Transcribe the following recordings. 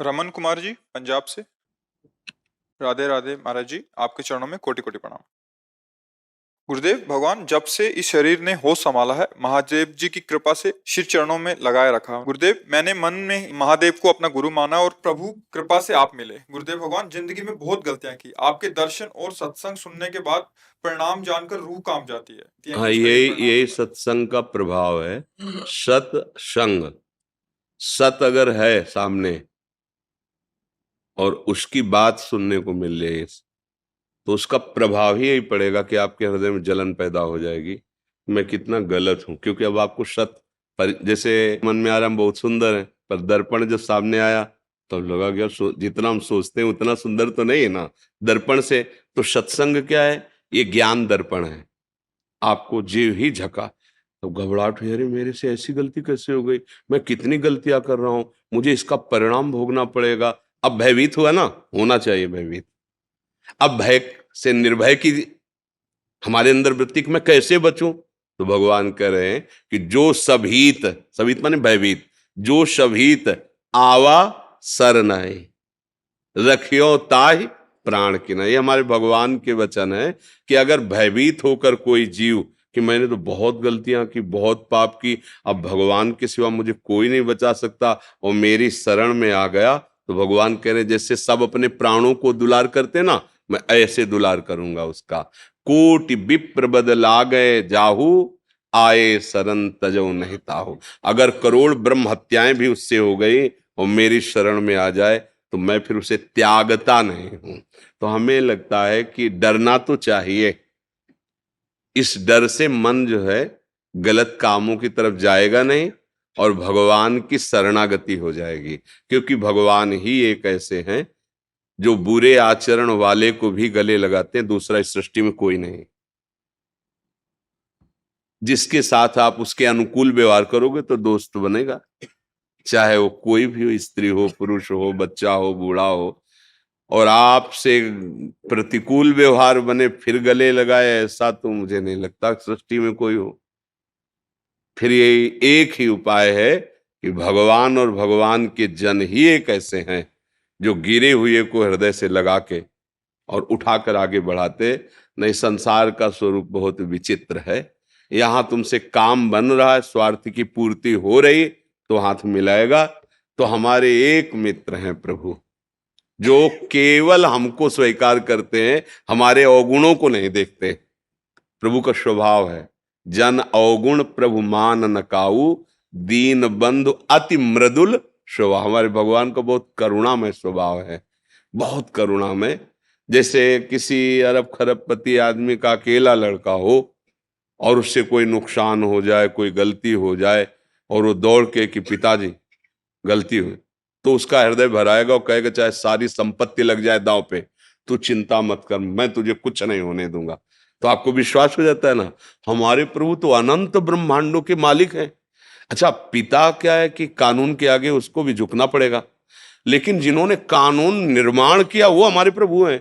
रमन कुमार जी पंजाब से। राधे राधे महाराज जी, आपके चरणों में कोटि कोटि प्रणाम। गुरुदेव भगवान, जब से इस शरीर ने होश संभाला है, महादेव जी की कृपा से शिव चरणों में लगाए रखा। गुरुदेव, मैंने मन में महादेव को अपना गुरु माना और प्रभु कृपा से आप मिले। गुरुदेव भगवान, जिंदगी में बहुत गलतियां की, आपके दर्शन और सत्संग सुनने के बाद परिणाम जानकर रूह काम जाती है। हाँ, यही सत्संग का प्रभाव है। सत्संग, सत अगर है सामने और उसकी बात सुनने को मिल जाए तो उसका प्रभाव ही यही पड़ेगा कि आपके हृदय में जलन पैदा हो जाएगी, मैं कितना गलत हूं। क्योंकि अब आपको जैसे मन में आ रहा हम बहुत सुंदर है, पर दर्पण जब सामने आया तो लगा कि जितना हम सोचते हैं उतना सुंदर तो नहीं है ना दर्पण से। तो सत्संग क्या है? ये ज्ञान दर्पण है। आपको जीव ही झका तो घबराहट हुई, अरे मेरे से ऐसी गलती कैसे हो गई, मैं कितनी गलतियां कर रहा हूं, मुझे इसका परिणाम भोगना पड़ेगा। अब भयभीत हुआ ना, होना चाहिए भयभीत। अब भय से निर्भय की हमारे अंदर वृत्ति मैं कैसे बचूं? तो भगवान कह रहे हैं कि जो सभीत, सभीत माने भयभीत, जो सभीत आवा सर नहीं रखियो ताहि प्राण की नहीं। हमारे भगवान के वचन है कि अगर भयभीत होकर कोई जीव कि मैंने तो बहुत गलतियां की, बहुत पाप की, अब भगवान के सिवा मुझे कोई नहीं बचा सकता, और मेरी शरण में आ गया, तो भगवान कह रहे जैसे सब अपने प्राणों को दुलार करते ना, मैं ऐसे दुलार करूंगा उसका। कोटि विप्र बदला गए जाहू, आए शरण तजो नहीं ताहू। अगर करोड़ ब्रह्म हत्याएं भी उससे हो गई और मेरी शरण में आ जाए तो मैं फिर उसे त्यागता नहीं हूं। तो हमें लगता है कि डरना तो चाहिए, इस डर से मन जो है गलत कामों की तरफ जाएगा नहीं और भगवान की शरणागति हो जाएगी। क्योंकि भगवान ही एक ऐसे हैं जो बुरे आचरण वाले को भी गले लगाते हैं, दूसरा इस सृष्टि में कोई नहीं। जिसके साथ आप उसके अनुकूल व्यवहार करोगे तो दोस्त बनेगा, चाहे वो कोई भी हो, स्त्री हो, पुरुष हो, बच्चा हो, बूढ़ा हो। और आपसे प्रतिकूल व्यवहार बने फिर गले लगाए, ऐसा तो मुझे नहीं लगता सृष्टि में कोई हो। फिर ये एक ही उपाय है कि भगवान और भगवान के जन ही एक ऐसे हैं जो गिरे हुए को हृदय से लगा के और उठाकर आगे बढ़ाते। नहीं, संसार का स्वरूप बहुत विचित्र है। यहां तुमसे काम बन रहा है, स्वार्थ की पूर्ति हो रही तो हाथ मिलाएगा। तो हमारे एक मित्र हैं प्रभु, जो केवल हमको स्वीकार करते हैं, हमारे अवगुणों को नहीं देखते। प्रभु का स्वभाव है जन अवगुण प्रभु मान न काऊ, दीन बंधु अति मृदुल स्वभाव। हमारे भगवान का बहुत करुणामय स्वभाव है, बहुत करुणामय। जैसे किसी अरब खरबपति आदमी का अकेला लड़का हो और उससे कोई नुकसान हो जाए, कोई गलती हो जाए, और वो दौड़ के कि पिताजी गलती हुई, तो उसका हृदय भराएगा और कहेगा चाहे सारी संपत्ति लग जाए दांव पे, तू चिंता मत कर, मैं तुझे कुछ नहीं होने दूंगा। तो आपको विश्वास हो जाता है ना, हमारे प्रभु तो अनंत ब्रह्मांडों के मालिक हैं। अच्छा, पिता क्या है कि कानून के आगे उसको भी झुकना पड़ेगा, लेकिन जिन्होंने कानून निर्माण किया वो हमारे प्रभु हैं।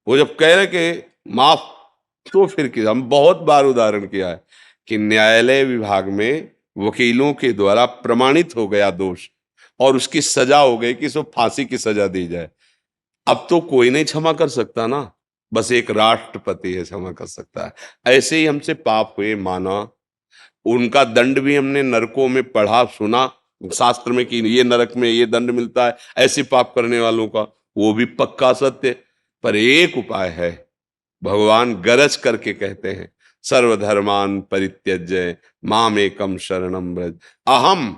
वो जब कह रहे कि माफ, तो फिर कि हम बहुत बार उदाहरण किया है कि न्यायालय विभाग में वकीलों के द्वारा प्रमाणित हो गया दोष और उसकी सजा हो गई कि इसको फांसी की सजा दी जाए। अब तो कोई नहीं क्षमा कर सकता ना, बस एक राष्ट्रपति है क्षमा कर सकता है। ऐसे ही हमसे पाप हुए, माना, उनका दंड भी हमने नरकों में पढ़ा सुना शास्त्र में कि ये नरक में ये दंड मिलता है ऐसे पाप करने वालों का, वो भी पक्का सत्य। पर एक उपाय है, भगवान गरज करके कहते हैं सर्वधर्मान परित्यज्य मामेकम शरणम व्रज अहम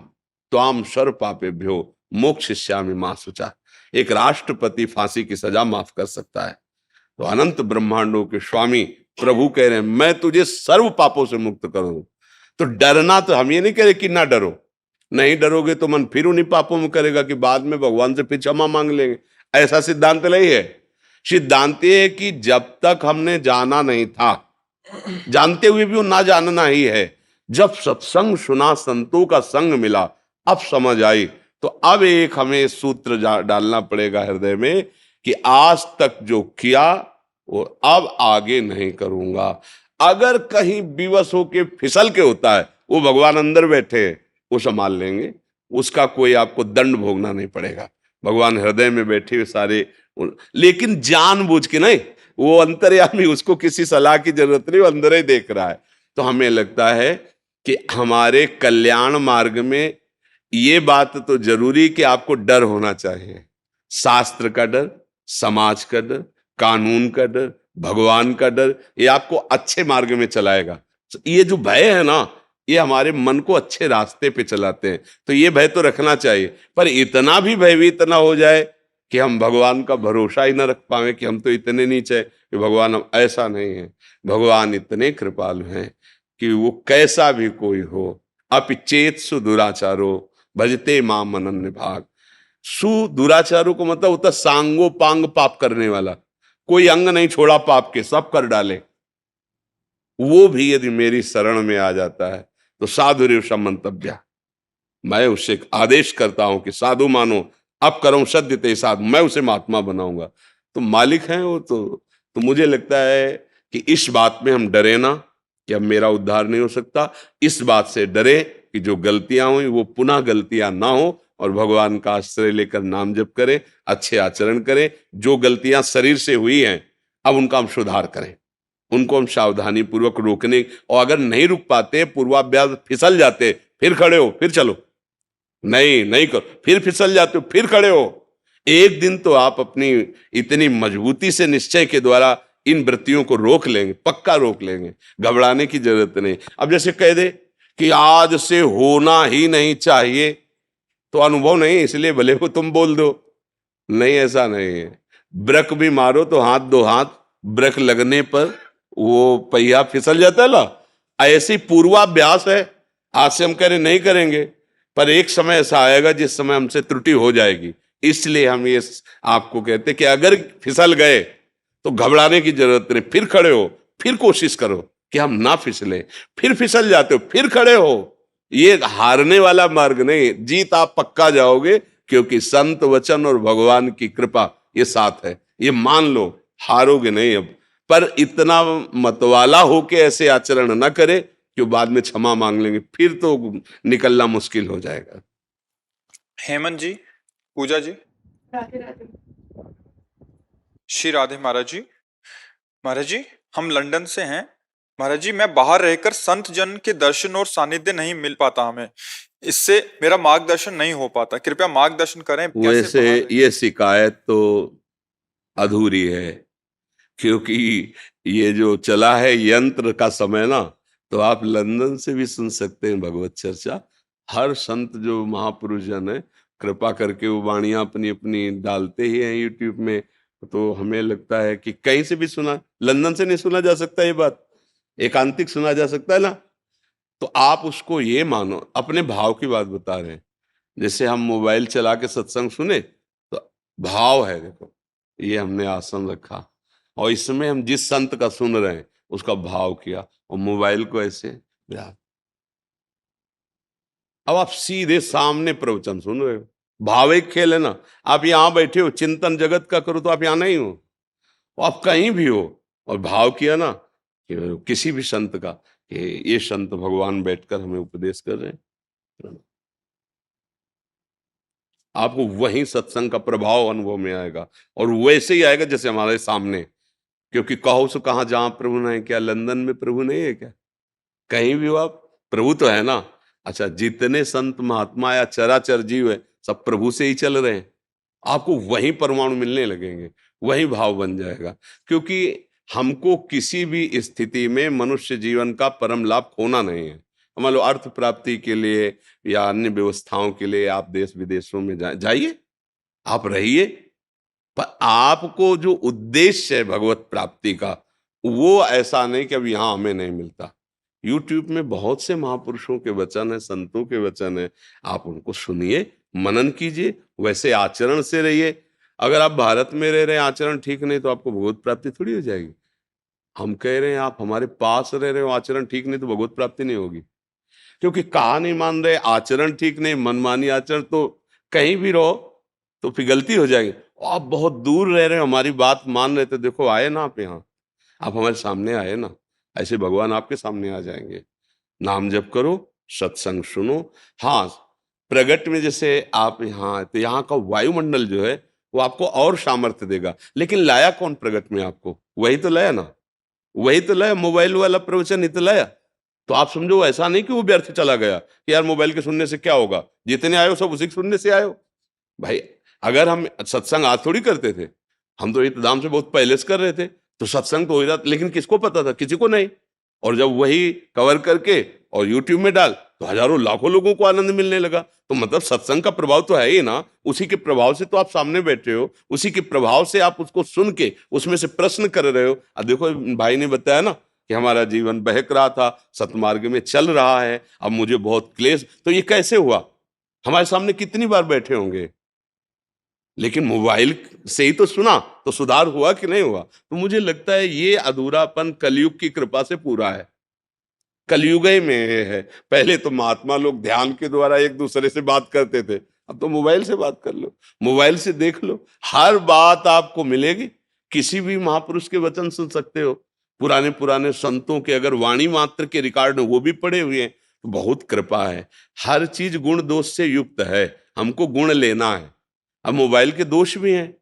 त्वाम सर्व पापेभ्यो मोक्षयिष्यामि मा शुचा। एक राष्ट्रपति फांसी की सजा माफ कर सकता है, तो अनंत ब्रह्मांडों के स्वामी प्रभु कह रहे हैं मैं तुझे सर्व पापों से मुक्त करूं। तो डरना, तो हम ये नहीं कह रहे कि ना डरो, नहीं डरोगे तो मन फिर उन्हीं पापों में करेगा कि बाद में भगवान से फिर क्षमा मांग लेंगे। ऐसा सिद्धांत नहीं है। सिद्धांत ये है कि जब तक हमने जाना नहीं था, जानते हुए भी वो ना जानना ही है। जब सत्संग सुना, संतों का संग मिला, अब समझ आई, तो अब एक हमें सूत्र डालना पड़ेगा हृदय में कि आज तक जो किया वो अब आगे नहीं करूंगा। अगर कहीं विवश होके फिसल के होता है, वो भगवान अंदर बैठे हैं, वो संभाल लेंगे, उसका कोई आपको दंड भोगना नहीं पड़ेगा। भगवान हृदय में बैठे हुए सारे लेकिन जानबूझ के नहीं, वो अंतर्यामी, उसको किसी सलाह की जरूरत नहीं, वो अंदर ही देख रहा है। तो हमें लगता है कि हमारे कल्याण मार्ग में ये बात तो जरूरी कि आपको डर होना चाहिए, शास्त्र का डर, समाज का डर, कानून का डर, भगवान का डर, ये आपको अच्छे मार्ग में चलाएगा। ये जो भय है ना, ये हमारे मन को अच्छे रास्ते पे चलाते हैं, तो ये भय तो रखना चाहिए। पर इतना भी भयभीत ना हो जाए कि हम भगवान का भरोसा ही ना रख पाए कि हम तो इतने नीचे कि भगवान, हम ऐसा नहीं है। भगवान इतने कृपालु हैं कि वो कैसा भी कोई हो, अपिचेत सुदुराचारो भजते माम अनन्य भाग। सुदुराचारों को मतलब होता सांगो पांग पाप करने वाला, कोई अंग नहीं छोड़ा पाप के, सब कर डाले। वो भी यदि मेरी शरण में आ जाता है तो साधु रेवशा मंतव्य, मैं उसे आदेश करता हूं कि साधु मानो, अब करो सद्य ते साधु, मैं उसे महात्मा बनाऊंगा। तो मालिक हैं वो तो मुझे लगता है कि इस बात में हम डरे ना कि अब मेरा उद्धार नहीं हो सकता। इस बात से डरे कि जो गलतियां हुई वो पुनः गलतियां ना हो, और भगवान का आश्रय लेकर नाम जप करें, अच्छे आचरण करें। जो गलतियां शरीर से हुई हैं अब उनका हम सुधार करें, उनको हम सावधानी पूर्वक रोकने, और अगर नहीं रुक पाते, पूर्वाभ्यास फिसल जाते, फिर खड़े हो, फिर चलो, नहीं नहीं करो, फिर फिसल जाते हो, फिर खड़े हो। एक दिन तो आप अपनी इतनी मजबूती से निश्चय के द्वारा इन वृत्तियों को रोक लेंगे, पक्का रोक लेंगे, घबराने की जरूरत नहीं। अब जैसे कह दे कि आज से होना ही नहीं चाहिए, तो अनुभव नहीं इसलिए भले वो तुम बोल दो, नहीं, ऐसा नहीं है। ब्रेक भी मारो तो हाथ दो हाथ, ब्रेक लगने पर वो पहिया फिसल जाता है ना, ऐसी पूर्वाभ्यास है। आज से हम कह रहे नहीं करेंगे, पर एक समय ऐसा आएगा जिस समय हमसे त्रुटि हो जाएगी। इसलिए हम ये आपको कहते कि अगर फिसल गए तो घबराने की जरूरत नहीं, फिर खड़े हो, फिर कोशिश करो कि हम ना फिसले, फिर फिसल जाते हो, फिर खड़े हो। ये हारने वाला मार्ग नहीं, जीत आप पक्का जाओगे, क्योंकि संत वचन और भगवान की कृपा ये साथ है, ये मान लो, हारोगे नहीं अब। पर इतना मतवाला होके ऐसे आचरण ना करे कि बाद में क्षमा मांग लेंगे, फिर तो निकलना मुश्किल हो जाएगा। हेमंत जी, पूजा जी, राधे राधे। श्री राधे महाराज जी। महाराज जी, हम लंदन से हैं। महाराज जी, मैं बाहर रहकर संत जन के दर्शन और सानिध्य नहीं मिल पाता, हमें इससे मेरा मार्गदर्शन नहीं हो पाता, कृपया मार्गदर्शन करें। कैसे वैसे बाहर रह- ये शिकायत तो अधूरी है, क्योंकि ये जो चला है यंत्र का समय ना, तो आप लंदन से भी सुन सकते हैं भगवत चर्चा। हर संत जो महापुरुष जन है, कृपा करके वो वाणियां अपनी अपनी डालते ही हैं यूट्यूब में। तो हमें लगता है कि कहीं से भी सुना, लंदन से नहीं सुना जा सकता, ये बात एकांतिक सुना जा सकता है ना। तो आप उसको ये मानो, अपने भाव की बात बता रहे हैं। जैसे हम मोबाइल चला के सत्संग सुने तो भाव है, देखो ये हमने आसन रखा, और इसमें हम जिस संत का सुन रहे हैं उसका भाव किया, और मोबाइल को ऐसे ध्यान। अब आप सीधे सामने प्रवचन सुन रहे हो, भाव एक खेल है ना। आप यहां बैठे हो, चिंतन जगत का करो तो आप यहां नहीं हो, आप कहीं भी हो, और भाव किया ना कि किसी भी संत का, कि ये संत भगवान बैठकर हमें उपदेश कर रहे हैं, आपको वही सत्संग का प्रभाव अनुभव में आएगा। और वैसे ही आएगा जैसे हमारे सामने, क्योंकि कहो सो कहाँ, जहां प्रभु नहीं, क्या लंदन में प्रभु नहीं है क्या? कहीं भी हो आप, प्रभु तो है ना। अच्छा, जितने संत महात्मा या चराचर जीव है, सब प्रभु से ही चल रहे हैं। आपको वही परमाणु मिलने लगेंगे, वही भाव बन जाएगा। क्योंकि हमको किसी भी स्थिति में मनुष्य जीवन का परम लाभ खोना नहीं है। मान लो अर्थ प्राप्ति के लिए या अन्य व्यवस्थाओं के लिए आप देश विदेशों में जाइए, आप रहिए, पर आपको जो उद्देश्य है भगवत प्राप्ति का, वो ऐसा नहीं कि अब यहां हमें नहीं मिलता। यूट्यूब में बहुत से महापुरुषों के वचन है, संतों के वचन है, आप उनको सुनिए, मनन कीजिए, वैसे आचरण से रहिए। अगर आप भारत में रह रहे हैं, आचरण ठीक नहीं, तो आपको भगवत प्राप्ति थोड़ी हो जाएगी। हम कह रहे हैं आप हमारे पास रह रहे हो, आचरण ठीक नहीं, तो भगवत प्राप्ति नहीं होगी। क्योंकि कहा नहीं मान रहे, आचरण ठीक नहीं, मनमानी आचरण, तो कहीं भी रहो तो फिर गलती हो जाएगी। आप बहुत दूर रह रहे हो, हमारी बात मान रहे थे, देखो आए ना आप यहाँ, आप हमारे सामने आए ना, ऐसे भगवान आपके सामने आ जाएंगे। नाम जप करो, सत्संग सुनो। हाँ, प्रगट में जैसे आप यहाँ, तो यहाँ का वायुमंडल जो है वो आपको और सामर्थ्य देगा, लेकिन लाया कौन प्रगट में आपको? वही तो लाया ना, वही तो लाया, मोबाइल वाला प्रवचन ही तो लाया। तो आप समझो ऐसा नहीं कि वो व्यर्थ चला गया कि यार मोबाइल के सुनने से क्या होगा, जितने आए हो सब उसी के सुनने से आए हो। भाई अगर हम सत्संग आज थोड़ी करते थे, हम तो इंतजाम से बहुत पहले से कर रहे थे, तो सत्संग तो हो ही रहा, लेकिन किसको पता था? किसी को नहीं। और जब वही कवर करके और यूट्यूब में डाल तो हजारों लाखों लोगों को आनंद मिलने लगा। तो मतलब सत्संग का प्रभाव तो है ही ना, उसी के प्रभाव से तो आप सामने बैठे हो, उसी के प्रभाव से आप उसको सुन के उसमें से प्रश्न कर रहे हो। अब देखो भाई ने बताया ना कि हमारा जीवन बहक रहा था, सतमार्ग में चल रहा है, अब मुझे बहुत क्लेश, तो ये कैसे हुआ? हमारे सामने कितनी बार बैठे होंगे, लेकिन मोबाइल से ही तो सुना, तो सुधार हुआ कि नहीं हुआ? तो मुझे लगता है ये अधूरापन कलयुग की कृपा से पूरा है, कलयुग ही में है। पहले तो महात्मा लोग ध्यान के द्वारा एक दूसरे से बात करते थे, अब तो मोबाइल से बात कर लो, मोबाइल से देख लो, हर बात आपको मिलेगी। किसी भी महापुरुष के वचन सुन सकते हो, पुराने पुराने संतों के अगर वाणी मात्र के रिकॉर्ड वो भी पड़े हुए हैं, तो बहुत कृपा है। हर चीज गुण दोष से युक्त है, हमको गुण लेना है। अब मोबाइल के दोष भी हैं,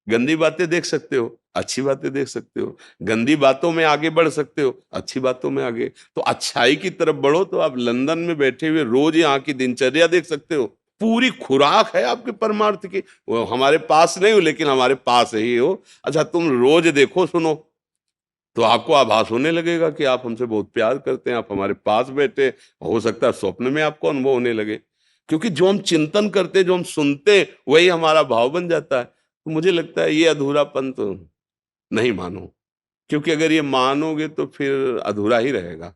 गंदी बातें देख सकते हो, अच्छी बातें देख सकते हो, गंदी बातों में आगे बढ़ सकते हो, अच्छी बातों में आगे, तो अच्छाई की तरफ बढ़ो। तो आप लंदन में बैठे हुए रोज यहाँ की दिनचर्या देख सकते हो, पूरी खुराक है आपके परमार्थ की। वो हमारे पास नहीं हो, लेकिन हमारे पास ही हो। अच्छा तुम रोज देखो सुनो, तो आपको आभास होने लगेगा कि आप हमसे बहुत प्यार करते हैं, आप हमारे पास बैठे, हो सकता है स्वप्न में आपको अनुभव होने लगे, क्योंकि जो हम चिंतन करते, जो हम सुनते, वही हमारा भाव बन जाता है। तो मुझे लगता है ये अधूरापन तो नहीं मानो, क्योंकि अगर ये मानोगे तो फिर अधूरा ही रहेगा।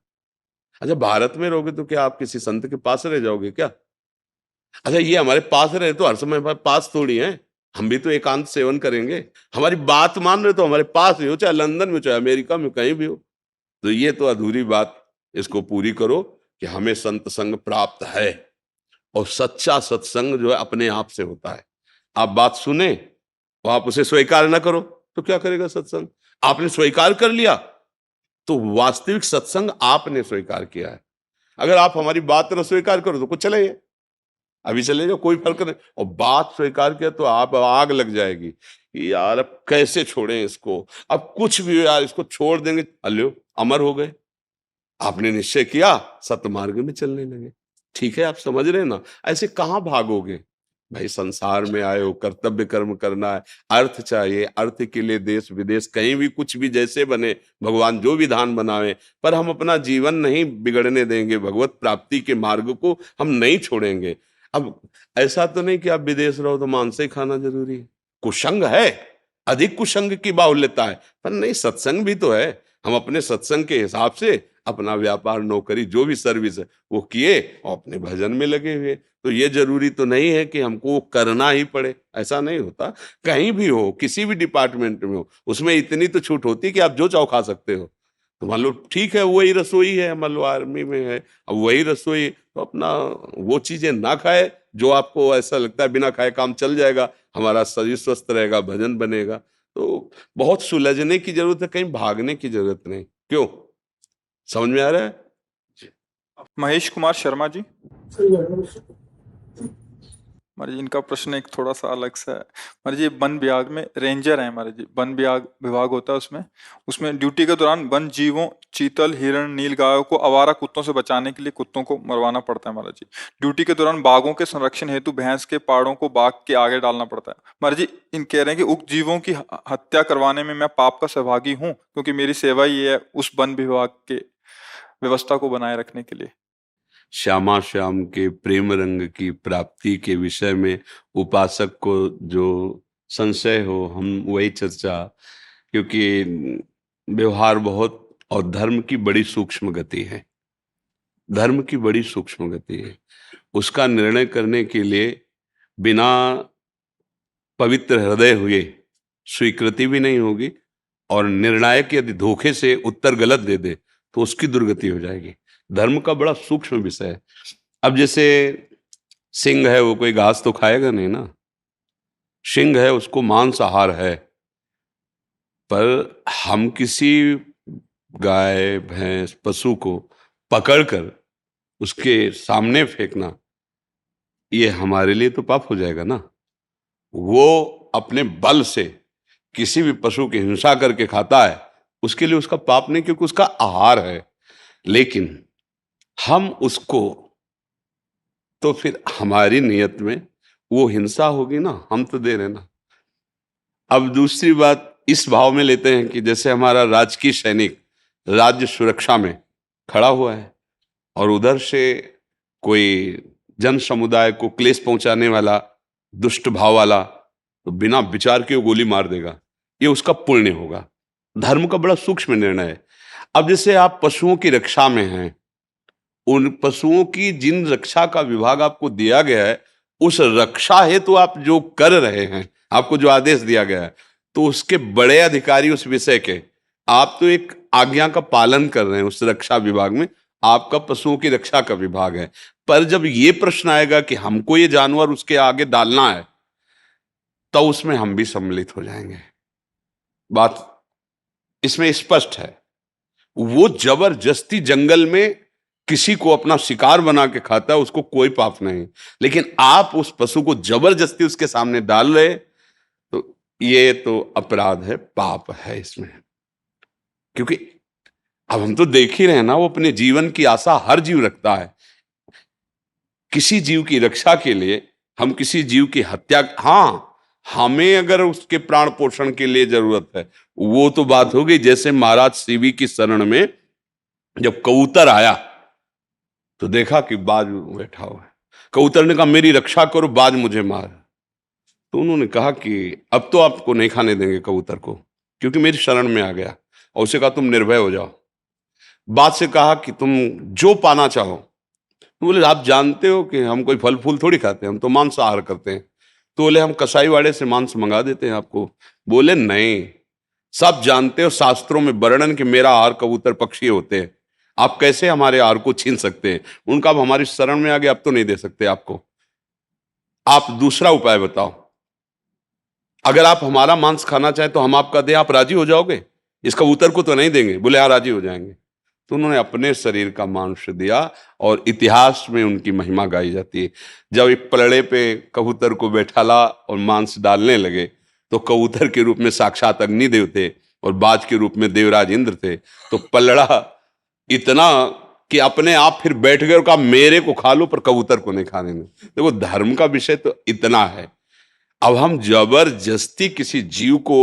अच्छा भारत में रहोगे तो क्या आप किसी संत के पास रह जाओगे क्या? अच्छा ये हमारे पास रहे तो हर समय हमारे पास थोड़ी है, हम भी तो एकांत सेवन करेंगे। हमारी बात मान रहे तो हमारे पास ही हो, चाहे लंदन में, चाहे अमेरिका में, कहीं भी हो। तो ये तो अधूरी बात, इसको पूरी करो कि हमें संत संग प्राप्त है, और सच्चा सत्संग जो है अपने आप से होता है। आप बात सुने और आप उसे स्वीकार ना करो तो क्या करेगा सत्संग? आपने स्वीकार कर लिया तो वास्तविक सत्संग आपने स्वीकार किया है। अगर आप हमारी बात न स्वीकार करो तो कुछ चले जाए, अभी चले जाओ, कोई फर्क नहीं। और बात स्वीकार किया तो आप आग लग जाएगी कि यार अब कैसे छोड़ें इसको, अब कुछ भी हो यार इसको छोड़ देंगे, अल्यो अमर हो गए। आपने निश्चय किया, सतमार्ग में चलने लगे। ठीक है, आप समझ रहे हैं ना? ऐसे कहाँ भागोगे भाई? संसार में आए हो, कर्तव्य कर्म करना है, अर्थ चाहिए, अर्थ के लिए देश विदेश कहीं भी कुछ भी जैसे बने, भगवान जो विधान बनावे, पर हम अपना जीवन नहीं बिगड़ने देंगे, भगवत प्राप्ति के मार्ग को हम नहीं छोड़ेंगे। अब ऐसा तो नहीं कि आप विदेश रहो तो मांस ही खाना जरूरी है, कुसंग है, अधिक कुसंग की बाहुल्यता है, पर नहीं सत्संग भी तो है। हम अपने सत्संग के हिसाब से अपना व्यापार नौकरी जो भी सर्विस है वो किए और अपने भजन में लगे हुए। तो ये जरूरी तो नहीं है कि हमको वो करना ही पड़े, ऐसा नहीं होता। कहीं भी हो, किसी भी डिपार्टमेंट में हो, उसमें इतनी तो छूट होती है कि आप जो चाहो खा सकते हो। तो मान लो ठीक है वही रसोई है, मान लो आर्मी में है, अब वही रसोई, तो अपना वो चीजें ना खाए जो आपको ऐसा लगता है बिना खाए काम चल जाएगा, हमारा शरीर स्वस्थ रहेगा, भजन बनेगा। तो बहुत सुलझने की जरूरत है, कहीं भागने की जरूरत नहीं। क्यों? समझ में आ रहा है? महेश कुमार शर्मा जी। हमारे जी इनका प्रश्न एक थोड़ा सा अलग सा है। हमारे जी वन विभाग में रेंजर है, हमारे जी वन विभाग होता है, उसमें उसमें ड्यूटी के दौरान वन जीवों चीतल हिरण नील गायों को आवारा कुत्तों से बचाने के लिए कुत्तों को मरवाना पड़ता है। हमारा जी ड्यूटी के दौरान बाघों के संरक्षण हेतु भैंस के पाड़ों को बाघ के आगे डालना पड़ता है। हमारे जी इन कह रहे हैं कि उक्त जीवों की हत्या करवाने में मैं पाप का सहभागी हूँ, क्योंकि मेरी सेवा ही है उस वन विभाग के व्यवस्था को बनाए रखने के लिए। श्यामा श्याम के प्रेम रंग की प्राप्ति के विषय में उपासक को जो संशय हो, हम वही चर्चा, क्योंकि व्यवहार बहुत और धर्म की बड़ी सूक्ष्म गति है, धर्म की बड़ी सूक्ष्म गति है। उसका निर्णय करने के लिए बिना पवित्र हृदय हुए स्वीकृति भी नहीं होगी, और निर्णायक यदि धोखे से उत्तर गलत दे दे तो उसकी दुर्गति हो जाएगी। धर्म का बड़ा सूक्ष्म विषय है। अब जैसे सिंह है, वो कोई घास तो खाएगा नहीं ना, सिंह है उसको मांसाहार है, पर हम किसी गाय भैंस पशु को पकड़कर उसके सामने फेंकना, ये हमारे लिए तो पाप हो जाएगा ना। वो अपने बल से किसी भी पशु की हिंसा करके खाता है, उसके लिए उसका पाप नहीं, क्योंकि उसका आहार है। लेकिन हम उसको, तो फिर हमारी नियत में वो हिंसा होगी ना, हम तो दे रहे ना। अब दूसरी बात इस भाव में लेते हैं कि जैसे हमारा राजकीय सैनिक राज्य सुरक्षा में खड़ा हुआ है और उधर से कोई जन समुदाय को क्लेश पहुंचाने वाला दुष्ट भाव वाला तो बिना विचार के वो गोली मार देगा, ये उसका पुण्य होगा। धर्म का बड़ा सूक्ष्म निर्णय है। अब जैसे आप पशुओं की रक्षा में हैं, उन पशुओं की जिन रक्षा का विभाग आपको दिया गया है, उस रक्षा हेतु तो आप जो कर रहे हैं, आपको जो आदेश दिया गया है, तो उसके बड़े अधिकारी उस विषय के, आप तो एक आज्ञा का पालन कर रहे हैं उस रक्षा विभाग में। आपका पशुओं की रक्षा का विभाग है। पर जब ये प्रश्न आएगा कि हमको ये जानवर उसके आगे डालना है, तो उसमें हम भी सम्मिलित हो जाएंगे। बात इसमें स्पष्ट है। वो जबरदस्ती जंगल में किसी को अपना शिकार बना के खाता है, उसको कोई पाप नहीं। लेकिन आप उस पशु को जबरदस्ती उसके सामने डाल रहे, तो ये तो अपराध है, पाप है इसमें। क्योंकि अब हम तो देख ही रहे हैं ना, वो अपने जीवन की आशा हर जीव रखता है। किसी जीव की रक्षा के लिए हम किसी जीव की हत्या, हाँ, हमें अगर उसके प्राण पोषण के लिए जरूरत है, वो तो बात हो गई। जैसे महाराज शिवी की शरण में जब कबूतर आया तो देखा कि बाज बैठा हुआ है। कबूतर ने कहा मेरी रक्षा करो, बाज मुझे मार। तो उन्होंने कहा कि अब तो आपको नहीं खाने देंगे कबूतर को, क्योंकि मेरी शरण में आ गया। और उसे कहा तुम निर्भय हो जाओ। बाज से कहा कि तुम जो पाना चाहो। तो बोले आप जानते हो कि हम कोई फल फूल थोड़ी खाते हैं, हम तो मांसाहार करते हैं। तो बोले हम कसाई वाड़े से मांस मंगा देते हैं आपको। बोले नहीं, सब जानते हो शास्त्रों में वर्णन कि मेरा आहार कबूतर पक्षी होते हैं, आप कैसे हमारे आहार को छीन सकते हैं। उनका अब हमारी शरण में आ गया, अब तो नहीं दे सकते आपको, आप दूसरा उपाय बताओ। अगर आप हमारा मांस खाना चाहें तो हम आपका दें, आप राजी हो जाओगे? इस कबूतर को तो नहीं देंगे। बोले हाँ राजी हो जाएंगे। तो उन्होंने अपने शरीर का मांस दिया और इतिहास में उनकी महिमा गाई जाती है। जब एक पलड़े पे कबूतर को बैठाला और मांस डालने लगे, तो कबूतर के रूप में साक्षात अग्निदेव थे और बाज के रूप में देवराज इंद्र थे। तो पलड़ा इतना कि अपने आप फिर बैठ गए और कहा मेरे को खा लो पर कबूतर को नहीं खाने में। देखो धर्म का विषय तो इतना है। अब हम जबरदस्ती किसी जीव को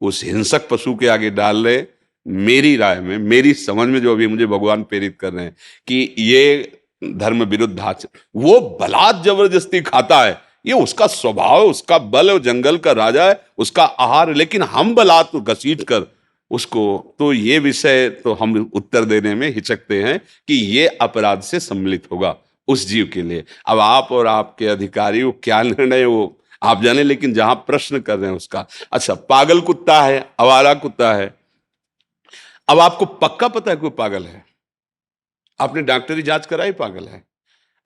उस हिंसक पशु के आगे डाल रहे, मेरी राय में, मेरी समझ में जो अभी मुझे भगवान प्रेरित कर रहे हैं कि ये धर्म विरुद्ध आचरण। वो बलात् जबरदस्ती खाता है, ये उसका स्वभाव है, उसका बल है, जंगल का राजा है, उसका आहार। लेकिन हम बलात् घसीट कर उसको, तो ये विषय तो हम उत्तर देने में हिचकते हैं कि ये अपराध से सम्मिलित होगा उस जीव के लिए। अब आप और आपके अधिकारी वो क्या निर्णय वो आप जाने, लेकिन जहां प्रश्न कर रहे हैं उसका। अच्छा, पागल कुत्ता है, आवारा कुत्ता है। अब आपको पक्का पता है कि वो पागल है, आपने डॉक्टरी जांच कराई, पागल है।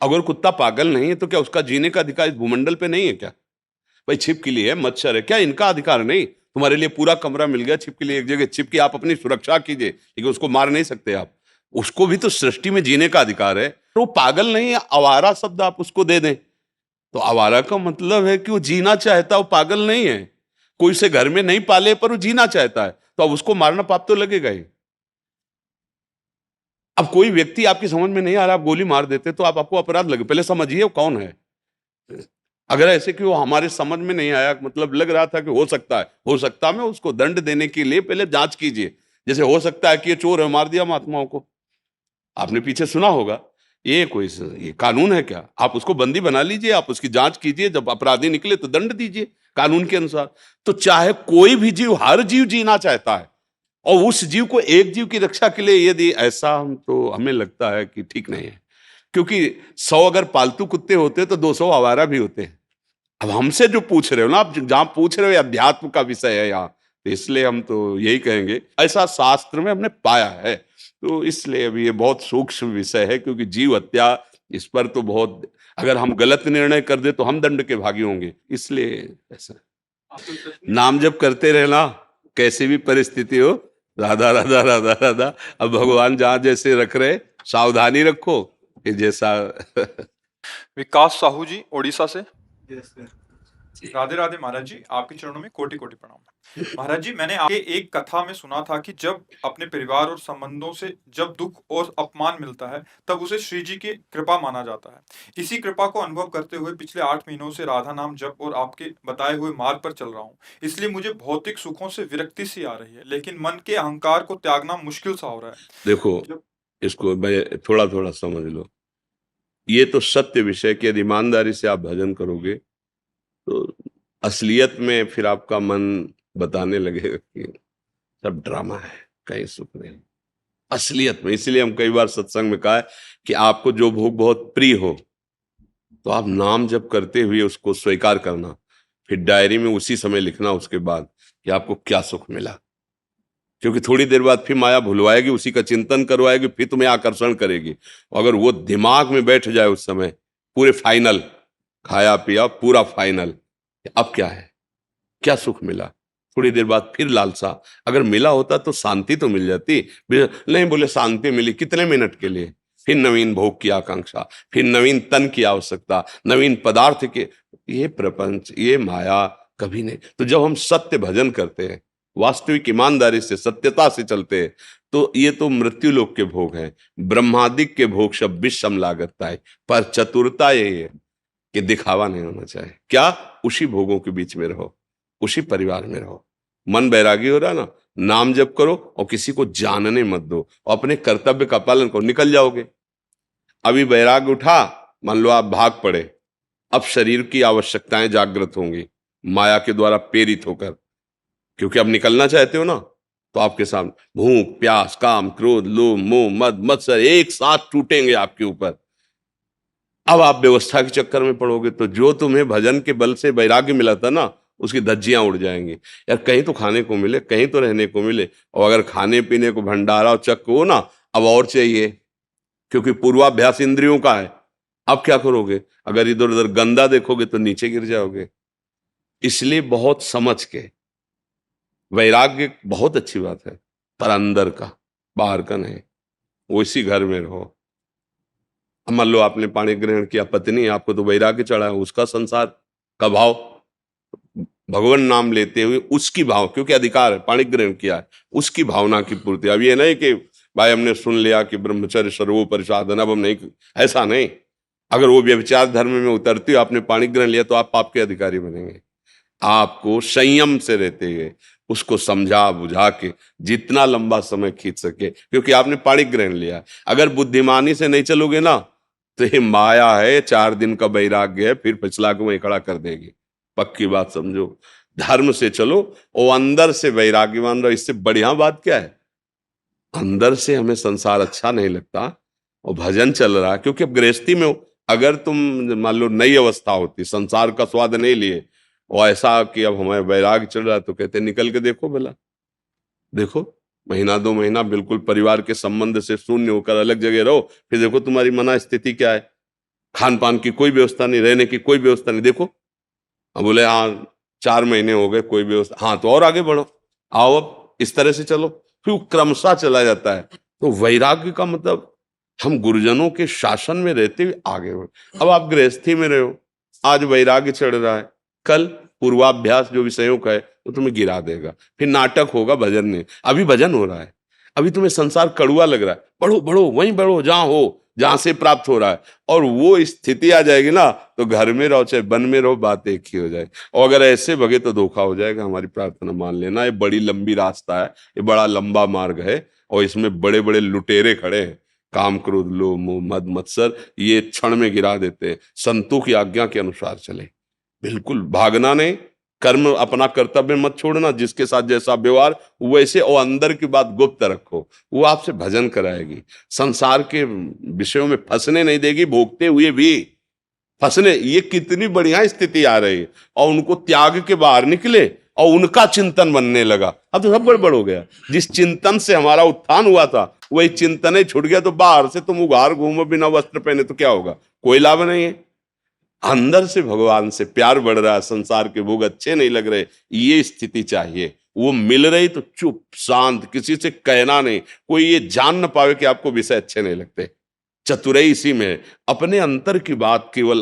अगर कुत्ता पागल नहीं है तो क्या उसका जीने का अधिकार इस भूमंडल पे नहीं है क्या? भाई छिपकली है, मच्छर है, क्या इनका अधिकार नहीं? तुम्हारे लिए पूरा कमरा मिल गया छिपकली एक जगह, छिपकी आप अपनी सुरक्षा कीजिए, लेकिन उसको मार नहीं सकते आप। उसको भी तो सृष्टि में जीने का अधिकार है। तो वो पागल नहीं है, आवारा शब्द आप उसको दे दें, तो आवारा का मतलब है कि वो जीना चाहता, वो पागल नहीं है। कोई उसे घर में नहीं पाले पर वो जीना चाहता है, तो अब उसको मारना पाप तो लगेगा ही। अब कोई व्यक्ति आपकी समझ में नहीं आ रहा, आप गोली मार देते तो आप आपको अपराध लगे। पहले समझिए वो कौन है। अगर ऐसे कि वो हमारे समझ में नहीं आया, मतलब लग रहा था कि हो सकता है, हो सकता में उसको दंड देने के लिए पहले जांच कीजिए। जैसे हो सकता है कि ये चोर है, मार दिया महात्माओं को, आपने पीछे सुना होगा। ये कोई ये कानून है क्या? आप उसको बंदी बना लीजिए, आप उसकी जांच कीजिए, जब अपराधी निकले तो दंड दीजिए कानून के अनुसार। तो चाहे कोई भी जीव, हर जीव जीना चाहता है, और उस जीव को एक जीव की रक्षा के लिए यदि ऐसा, हम तो हमें लगता है कि ठीक नहीं है। क्योंकि 100 अगर पालतू कुत्ते होते तो 200 आवारा भी होते हैं। अब हमसे जो पूछ रहे हो ना, आप जहां पूछ रहे हो अध्यात्म का विषय है यहाँ, तो इसलिए हम तो यही कहेंगे ऐसा शास्त्र में हमने पाया है। तो इसलिए अभी ये बहुत सूक्ष्म विषय है, क्योंकि जीव हत्या इस पर तो बहुत, अगर हम गलत निर्णय कर दे तो हम दंड के भागी होंगे। इसलिए ऐसा नाम जप करते रहना, कैसी भी परिस्थिति हो, राधा राधा राधा राधा। अब भगवान जहां जैसे रख रहे, सावधानी रखो कि जैसा विकास साहू जी ओडिशा से। राधे राधे महाराज जी, आपके चरणों में कोटि कोटि प्रणाम। महाराज जी, मैंने आपके एक कथा में सुना था कि जब अपने परिवार और संबंधों से जब दुख और अपमान मिलता है तब उसे श्री जी की कृपा माना जाता है। इसी कृपा को अनुभव करते हुए पिछले 8 महीनों से राधा नाम जप और आपके बताए हुए मार्ग पर चल रहा हूँ। इसलिए मुझे भौतिक सुखों से विरक्ति सी आ रही है, लेकिन मन के अहंकार को त्यागना मुश्किल सा हो रहा है। देखो, इसको थोड़ा थोड़ा समझ लो। ये तो सत्य विषय कि यदि ईमानदारी से आप भजन करोगे तो असलियत में फिर आपका मन बताने लगेगा कि सब ड्रामा है, कहीं सुख नहीं असलियत में। इसलिए हम कई बार सत्संग में कहा है कि आपको जो भोग बहुत प्रिय हो तो आप नाम जप करते हुए उसको स्वीकार करना, फिर डायरी में उसी समय लिखना उसके बाद कि आपको क्या सुख मिला। क्योंकि थोड़ी देर बाद फिर माया भुलवाएगी, उसी का चिंतन करवाएगी, फिर तुम्हें आकर्षण करेगी। अगर वो दिमाग में बैठ जाए उस समय पूरे फाइनल, खाया पिया पूरा फाइनल, अब क्या है, क्या सुख मिला, थोड़ी देर बाद फिर लालसा। अगर मिला होता तो शांति तो मिल जाती, नहीं बोले शांति मिली कितने मिनट के लिए, फिर नवीन भोग की आकांक्षा, फिर नवीन तन की आवश्यकता, नवीन पदार्थ के। ये प्रपंच, ये माया कभी नहीं। तो जब हम सत्य भजन करते हैं, वास्तविक ईमानदारी से सत्यता से चलते हैं, तो ये तो मृत्यु लोक के भोग हैं। ब्रह्मादिक के भोग सब विषम लागता है, पर चतुरता ये है कि दिखावा नहीं होना चाहिए। क्या, उसी भोगों के बीच में रहो, उसी परिवार में रहो। मन बैरागी हो रहा ना, नाम जप करो और किसी को जानने मत दो और अपने कर्तव्य का पालन करो, निकल जाओगे। अभी बैराग उठा, मान लो आप भाग पड़े, अब शरीर की आवश्यकताएं जागृत होंगी माया के द्वारा प्रेरित होकर, क्योंकि अब निकलना चाहते हो ना। तो आपके सामने भूख प्यास काम क्रोध लोभ मोह मद मत्सर एक साथ टूटेंगे आपके ऊपर। अब आप व्यवस्था के चक्कर में पड़ोगे तो जो तुम्हें भजन के बल से वैराग्य मिला था ना, उसकी धज्जियां उड़ जाएंगी। यार कहीं तो खाने को मिले, कहीं तो रहने को मिले, और अगर खाने पीने को भंडारा और चक्र हो ना, अब और चाहिए, क्योंकि पूर्वाभ्यास इंद्रियों का है। अब क्या करोगे, अगर इधर उधर गंदा देखोगे तो नीचे गिर जाओगे। इसलिए बहुत समझ के, वैराग्य बहुत अच्छी बात है, पर अंदर का, बाहर का नहीं। वो इसी घर में रहो। मान लो आपने पाणी ग्रहण किया, पत्नी आपको तो वैराग्य चढ़ा है, उसका संसार का भाव, भगवान नाम लेते हुए उसकी भाव, क्योंकि अधिकार है, पाणी ग्रहण किया है, उसकी भावना की पूर्ति। अब ये नहीं कि भाई हमने सुन लिया कि ब्रह्मचर्य सर्वोपरि साधन, अब हम नहीं, ऐसा नहीं। अगर वो व्यभिचार धर्म में उतरती हो, आपने पाणी ग्रहण लिया तो आप पाप के अधिकारी बनेंगे। आपको संयम से रहते हुए उसको समझा बुझा के जितना लंबा समय खींच सके, क्योंकि आपने पाणी ग्रहण लिया। अगर बुद्धिमानी से नहीं चलोगे ना, तो ये माया है, 4 दिन का वैराग्य है, फिर पिछला को वहीं खड़ा कर देगी। पक्की बात समझो, धर्म से चलो और अंदर से वैराग्यवान रहो। इससे बढ़िया बात क्या है, अंदर से हमें संसार अच्छा नहीं लगता और भजन चल रहा है। क्योंकि अब गृहस्थी में हो, अगर तुम मान लो नई अवस्था होती, संसार का स्वाद नहीं लिए और ऐसा कि अब हमें वैराग चल रहा है, तो कहते निकल के देखो भला, देखो महीना 2 महीना बिल्कुल परिवार के संबंध से शून्य होकर अलग जगह रहो, फिर देखो तुम्हारी मना स्थिति क्या है। खान पान की कोई व्यवस्था नहीं, रहने की कोई व्यवस्था नहीं। देखो अब बोले हाँ 4 महीने हो गए कोई व्यवस्था, हाँ तो और आगे बढ़ो, आओ अब इस तरह से चलो, फिर क्रमशः चला जाता है। तो वैराग्य का मतलब हम गुरुजनों के शासन में रहते हुए आगे बढ़ो। अब आप गृहस्थी में रहो, आज वैराग्य चढ़ रहा है, कल पूर्वाभ्यास जो विषयों का है वो तुम्हें गिरा देगा, फिर नाटक होगा भजन में। अभी भजन हो रहा है, अभी तुम्हें संसार कड़ुआ लग रहा है, बढ़ो बढ़ो वहीं बढ़ो जहां हो, जहां से प्राप्त हो रहा है। और वो स्थिति आ जाएगी ना, तो घर में रहो चाहे वन में रहो, बात एक ही हो जाए। और अगर ऐसे भगे तो धोखा हो जाएगा। हमारी प्रार्थना मान लेना, ये बड़ी लंबी रास्ता है, ये बड़ा लंबा मार्ग है, और इसमें बड़े बड़े लुटेरे खड़े हैं। काम क्रोध लोभ मोह मद मत्सर ये क्षण में गिरा देते हैं। संतों की आज्ञा के अनुसार चले, बिल्कुल भागना नहीं, कर्म अपना कर्तव्य मत छोड़ना, जिसके साथ जैसा व्यवहार वैसे, और अंदर की बात गुप्त रखो, वो आपसे भजन कराएगी। संसार के विषयों में फंसने नहीं देगी, भोगते हुए भी फंसने। ये कितनी बढ़िया स्थिति आ रही है, और उनको त्याग के बाहर निकले और उनका चिंतन बनने लगा। अब तो सब गड़बड़ हो गया। जिस चिंतन से हमारा उत्थान हुआ था वही चिंतन ही छूट गया, तो बाहर से तुम उघार घूमो बिना वस्त्र पहने तो क्या होगा, कोई लाभ नहीं है। अंदर से भगवान से प्यार बढ़ रहा है, संसार के भोग अच्छे नहीं लग रहे, ये स्थिति चाहिए। वो मिल रही तो चुप शांत, किसी से कहना नहीं, कोई ये जान न पावे कि आपको विषय अच्छे नहीं लगते, चतुराई इसी में है। अपने अंतर की बात केवल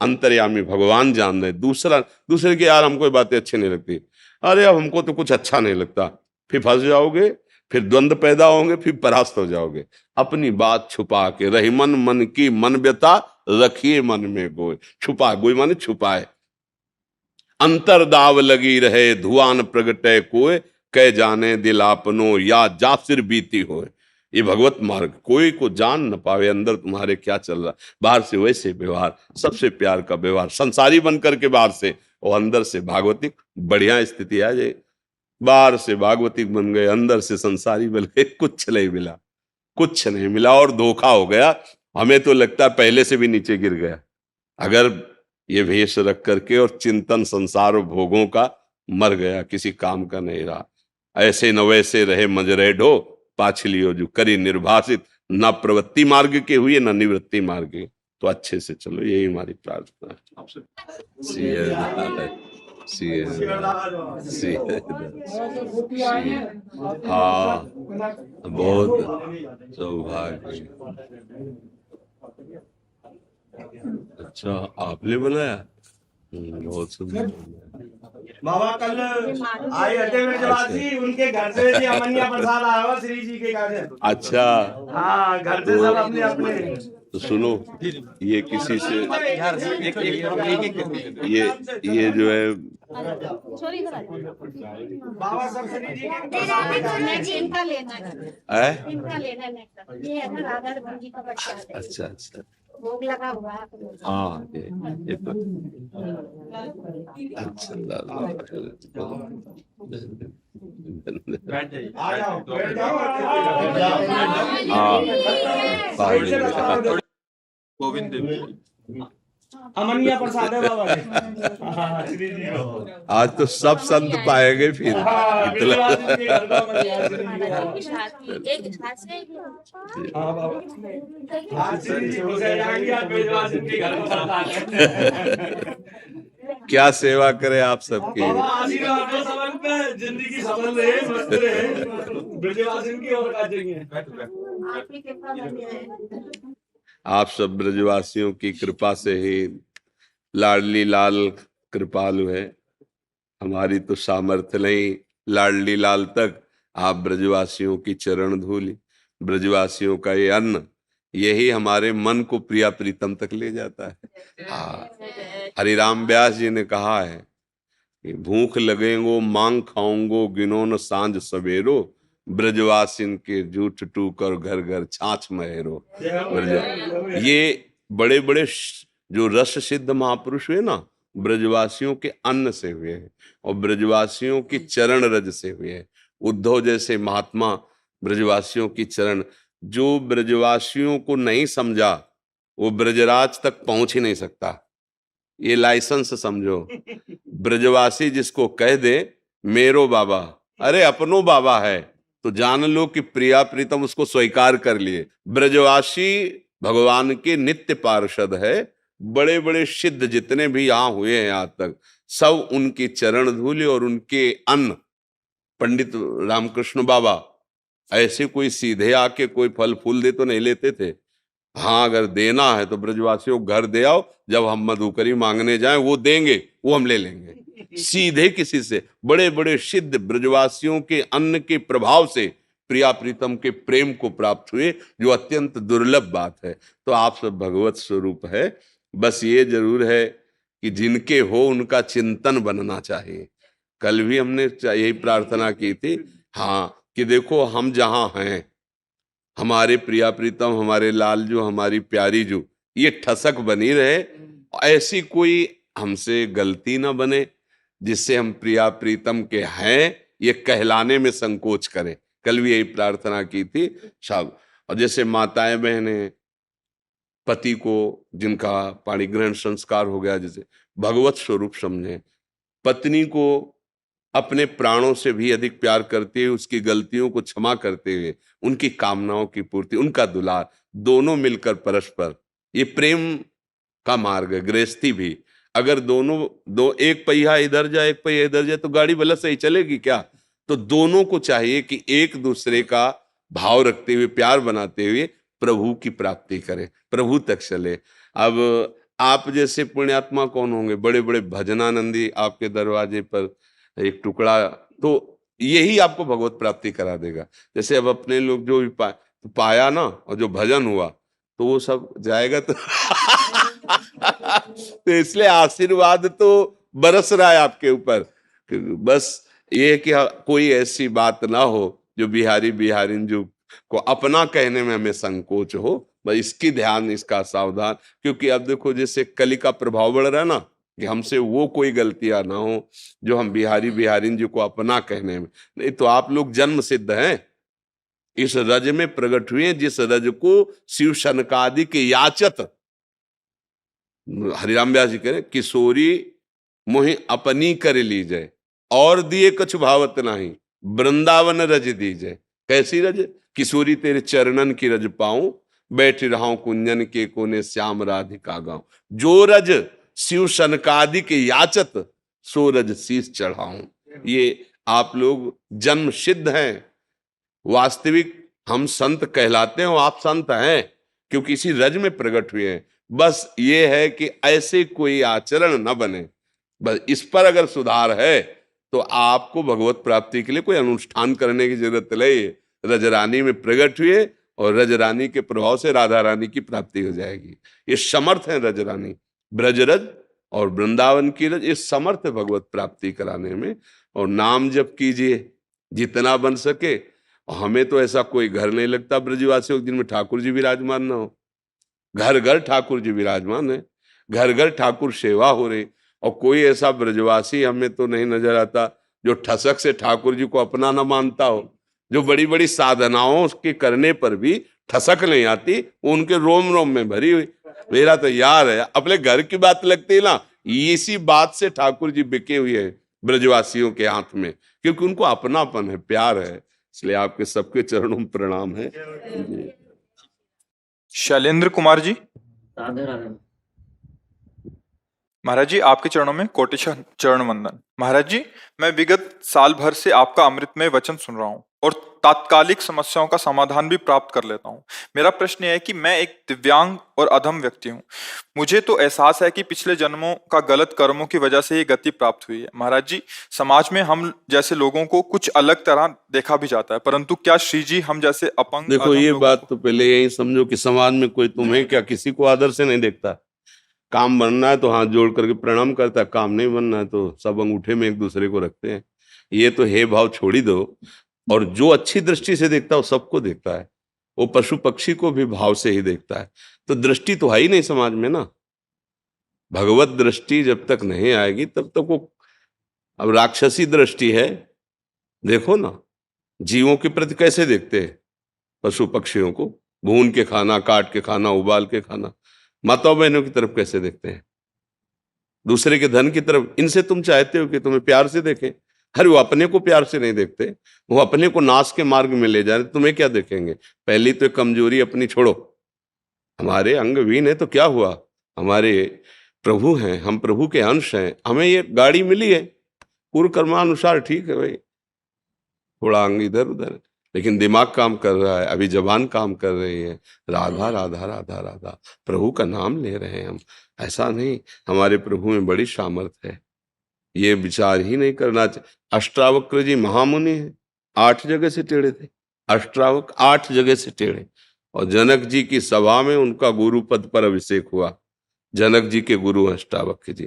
अंतर्यामी भगवान जान रहे, दूसरे की यार हमको ये बातें अच्छी नहीं लगती, अरे अब हमको तो कुछ अच्छा नहीं लगता, फिर फंस जाओगे, फिर द्वंद्व पैदा होंगे, फिर परास्त हो जाओगे। अपनी बात छुपा के रही मन की मन व्यथा रखिए मन में गोय, छुपा, गोय माने छुपाए। अंतर दाव लगी रहे धुआं प्रगटे कोय, कह जाने दिल आपनो या जासिर बीती होए। ये भगवत मार्ग, कोई को जान न पावे अंदर तुम्हारे क्या चल रहा, बाहर से वैसे व्यवहार, सबसे प्यार का व्यवहार, संसारी बनकर के बाहर से और अंदर से भागवतिक, बढ़िया स्थिति आ जाए। बाहर से भागवतिक बन गए, अंदर से संसारी बन गए, कुछ नहीं मिला, कुछ नहीं मिला और धोखा हो गया। हमें तो लगता है पहले से भी नीचे गिर गया। अगर ये भेष रख करके और चिंतन संसार और भोगों का, मर गया, किसी काम का नहीं रहा। ऐसे न वैसे रहे मजरे ढो, पाछलियो जो करी निर्भाषित, न प्रवृत्ति मार्ग के हुए न निवृत्ति मार्ग के। तो अच्छे से चलो, यही हमारी प्रार्थना है आपसे। हाँ, बहुत सौभाग्य। अच्छा, आपने बनाया? बहुत सुंदर। बाबा कल आए हटे ब्रजवासी, उनके घर से जी अमनिया प्रसाद आया हुआ श्री जी के घर से। अच्छा, हाँ, घर से सब अपने अपने। तो सुनो, ये किसी से ये जो है बाबा सब श्री जी के इनका लेना है। इनका लेना ये है ना राधा रमन जी का बच्चा है। अच्छा अच्छा, भोग लगा हुआ है। हाँ, ये तो अच्छा आ जाओ, बैठ जाओ। हाँ, गोविंद देव अमनिया प्रसाद है बाबा के। हाँ, श्री जी को। आज तो सब संत पाएंगे फिर। हाँ, इतना ब्रजवासी के घर को अमनिया श्री जी को। एक हाथ से हाँ बाबा, आज श्री जी को से जाएंगे, आज ब्रजवासी के घर को प्रसाद है। क्या सेवा करे आप सबकी। बाबा आशीर्वाद दो सबन पे, जिंदगी सफल रहे, मस्त रहे, ब्रजवासी की और का चाहिए। आपकी कृपा बनी है। आप सब ब्रजवासियों की कृपा से ही लाडली लाल कृपालु है। हमारी तो सामर्थ्य नहीं, लाडली लाल तक आप ब्रजवासियों की चरण धूलि, ब्रजवासियों का ये अन्न, यही हमारे मन को प्रिया प्रीतम तक ले जाता है। हाँ, हरिराम व्यास जी ने कहा है कि भूख लगेंगो मांग खाऊंगो गिनो न सांझ सवेरो, ब्रजवासिन के जूठ टूक और घर घर छाछ महेरो। ये बड़े बड़े जो रस सिद्ध महापुरुष हुए ना, ब्रजवासियों के अन्न से हुए हैं और ब्रजवासियों की चरण रज से हुए हैं। उद्धव जैसे महात्मा ब्रजवासियों की चरण, जो ब्रजवासियों को नहीं समझा वो ब्रजराज तक पहुंच ही नहीं सकता। ये लाइसेंस समझो, ब्रजवासी जिसको कह दे मेरो बाबा, अरे अपनो बाबा है, तो जान लो कि प्रिया प्रीतम उसको स्वीकार कर लिए। ब्रजवासी भगवान के नित्य पार्षद है। बड़े बड़े सिद्ध जितने भी यहाँ हुए हैं आज तक, सब उनकी चरण धूलि और उनके अन्न। पंडित रामकृष्ण बाबा ऐसे कोई सीधे आके कोई फल फूल दे तो नहीं लेते थे। हाँ, अगर देना है तो ब्रजवासियों को घर दे आओ, जब हम मधुकरी मांगने जाएं वो देंगे, वो हम ले लेंगे। सीधे किसी से, बड़े बड़े सिद्ध ब्रजवासियों के अन्न के प्रभाव से प्रिया प्रीतम के प्रेम को प्राप्त हुए, जो अत्यंत दुर्लभ बात है। तो आप सब भगवत स्वरूप है, बस ये जरूर है कि जिनके हो उनका चिंतन बनना चाहिए। कल भी हमने यही प्रार्थना की थी, हाँ, कि देखो हम जहां हैं, हमारे प्रिया प्रीतम, हमारे लाल जो, हमारी प्यारी जो, ये ठसक बनी रहे, ऐसी कोई हमसे गलती ना बने जिससे हम प्रिया प्रीतम के हैं ये कहलाने में संकोच करें। कल भी यही प्रार्थना की थी सब। और जैसे माताएं बहनें पति को, जिनका पाणिग्रहण संस्कार हो गया, जैसे भगवत स्वरूप समझें, पत्नी को अपने प्राणों से भी अधिक प्यार करते हुए, उसकी गलतियों को क्षमा करते हुए, उनकी कामनाओं की पूर्ति, उनका दुलार, दोनों मिलकर परस्पर, ये प्रेम का मार्ग है। गृहस्थी भी अगर दो एक पहिया इधर जाए एक पहिया इधर जाए तो गाड़ी भला सही चलेगी क्या? तो दोनों को चाहिए कि एक दूसरे का भाव रखते हुए, प्यार बनाते हुए प्रभु की प्राप्ति करें, प्रभु तक चले। अब आप जैसे पुण्यात्मा कौन होंगे, बड़े बड़े भजनानंदी आपके दरवाजे पर एक टुकड़ा, तो यही आपको भगवत प्राप्ति करा देगा। जैसे अब अपने लोग जो भी पाया ना, और जो भजन हुआ तो वो सब जाएगा तो तो इसलिए आशीर्वाद तो बरस रहा है आपके ऊपर। बस ये है कि कोई ऐसी बात ना हो जो बिहारी बिहारिन जो को अपना कहने में हमें संकोच हो, बस इसकी ध्यान, इसका सावधान। क्योंकि अब देखो जैसे कली का प्रभाव बढ़ रहा है ना, कि हमसे वो कोई गलतियां ना हो जो हम बिहारी बिहारिन जी को अपना कहने में। नहीं तो आप लोग जन्म सिद्ध हैं, इस रज में प्रकट हुए, जिस रज को शिव शनकादि के याचत, हरिराम व्यास जी कह रहे किशोरी मोहि अपनी कर लीजय, और दिए कछु भावत नहीं, वृंदावन रज दीजय। कैसी रज? किशोरी तेरे चरणन की रज पाऊं, बैठ रहा कुंजन के कोने श्याम राधिका गाऊं। जो रज शिव शनकादि के याचत, सो रज शीस चढ़ाऊं। ये आप लोग जन्म सिद्ध हैं, वास्तविक हम संत कहलाते हैं, आप संत हैं क्योंकि इसी रज में प्रकट हुए हैं। बस ये है कि ऐसे कोई आचरण न बने, बस इस पर अगर सुधार है तो आपको भगवत प्राप्ति के लिए कोई अनुष्ठान करने की जरूरत नहीं। रजरानी में प्रकट हुए और रजरानी के प्रभाव से राधा रानी की प्राप्ति हो जाएगी। ये समर्थ है रजरानी, ब्रजरज और वृंदावन की रज, ये समर्थ है भगवत प्राप्ति कराने में। और नाम जप कीजिए जितना बन सके। और हमें तो ऐसा कोई घर नहीं लगता ब्रजवासियों के दिन में ठाकुर जी विराजमान ना हो। घर घर ठाकुर जी विराजमान है, घर घर ठाकुर सेवा हो रही। और कोई ऐसा ब्रजवासी हमें तो नहीं नजर आता जो ठसक से ठाकुर जी को अपना ना मानता हो। जो बड़ी बड़ी साधनाओं के करने पर भी ठसक नहीं आती, उनके रोम रोम में भरी हुई। मेरा तो यार है, अपने घर की बात लगती है ना, इसी बात से ठाकुर जी बिके हुए हैं ब्रजवासियों के हाथ में, क्योंकि उनको अपनापन है, प्यार है। इसलिए आपके सबके चरणों में प्रणाम है। शैलेंद्र कुमार जी, राधे राधे। महाराज जी आपके चरणों में कोटिशः चरण वंदन। महाराज जी, मैं विगत साल भर से आपका अमृतमय वचन सुन रहा हूँ और तात्कालिक समस्याओं का समाधान भी प्राप्त कर लेता हूँ। मेरा प्रश्न यह है कि मैं एक दिव्यांग और अधम व्यक्ति हूँ। मुझे तो एहसास है कि पिछले जन्मों का गलत कर्मों की वजह से ये गति प्राप्त हुई है। महाराज जी, समाज में हम जैसे लोगों को कुछ अलग तरह देखा भी जाता है, परंतु क्या श्री जी हम जैसे अपंग देखो ये बात तो पहले यही समझो कि समाज में कोई तुम्हें क्या किसी को आदर से नहीं देखता। काम बनना है तो हाथ जोड़ करके प्रणाम करता है, काम नहीं बनना है तो सब अंगूठे में एक दूसरे को रखते हैं। ये तो हे भाव छोड़ी दो। और जो अच्छी दृष्टि से देखता है वो सबको देखता है, वो पशु पक्षी को भी भाव से ही देखता है। तो दृष्टि तो है ही नहीं समाज में ना। भगवत दृष्टि जब तक नहीं आएगी तब तक वो, अब राक्षसी दृष्टि है। देखो ना जीवों के प्रति कैसे देखते हैं, पशु पक्षियों को भून के खाना, काट के खाना, उबाल के खाना। माताओं बहनों की तरफ कैसे देखते हैं, दूसरे के धन की तरफ। इनसे तुम चाहते हो कि तुम्हें प्यार से देखें, अरे वो अपने को प्यार से नहीं देखते, वो अपने को नाश के मार्ग में ले जा रहे, तुम्हें क्या देखेंगे। पहली तो कमजोरी अपनी छोड़ो। हमारे अंगहीन है तो क्या हुआ, हमारे प्रभु हैं, हम प्रभु के अंश हैं। हमें ये गाड़ी मिली है पूर्व कर्मानुसार, ठीक है भाई, थोड़ा अंग इधर उधर, लेकिन दिमाग काम कर रहा है, अभी जबान काम कर रही है। राधा राधा राधा राधा, प्रभु का नाम ले रहे हैं हम। ऐसा नहीं, हमारे प्रभु में बड़ी सामर्थ्य है, ये विचार ही नहीं करना चाहिए। अष्टावक्र जी महामुनि हैं, 8 जगह से टेढ़े थे। अष्टावक 8 जगह से टेढ़े, और जनक जी की सभा में उनका गुरु पद पर अभिषेक हुआ। जनक जी के गुरु अष्टावक्र जी।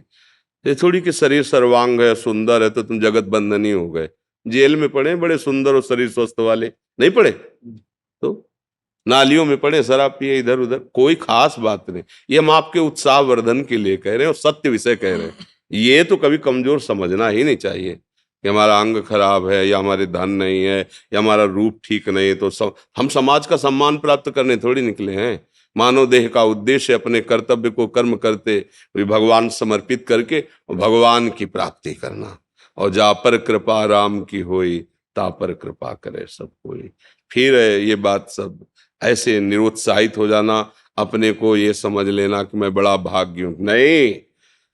ये थोड़ी कि शरीर सर्वांग है, सुंदर है तो तुम जगत बंधनी हो गए। जेल में पड़े बड़े सुंदर और शरीर स्वस्थ वाले, नहीं पड़े तो नालियों में पड़े शराब पिए इधर उधर, कोई खास बात नहीं। ये हम आपके उत्साह वर्धन के लिए कह रहे हैं और सत्य विषय कह रहे हैं। ये तो कभी कमजोर समझना ही नहीं चाहिए कि हमारा अंग खराब है या हमारे धन नहीं है या हमारा रूप ठीक नहीं है तो हम समाज का सम्मान प्राप्त करने थोड़ी निकले हैं। मानव देह का उद्देश्य अपने कर्तव्य को कर्म करते हुए भगवान समर्पित करके भगवान की प्राप्ति करना। और जा पर कृपा राम की होई, ता पर कृपा करे सब कोई। फिर ये बात सब ऐसे निरुत्साहित हो जाना, अपने को ये समझ लेना कि मैं बड़ा भाग्य हूं, नहीं।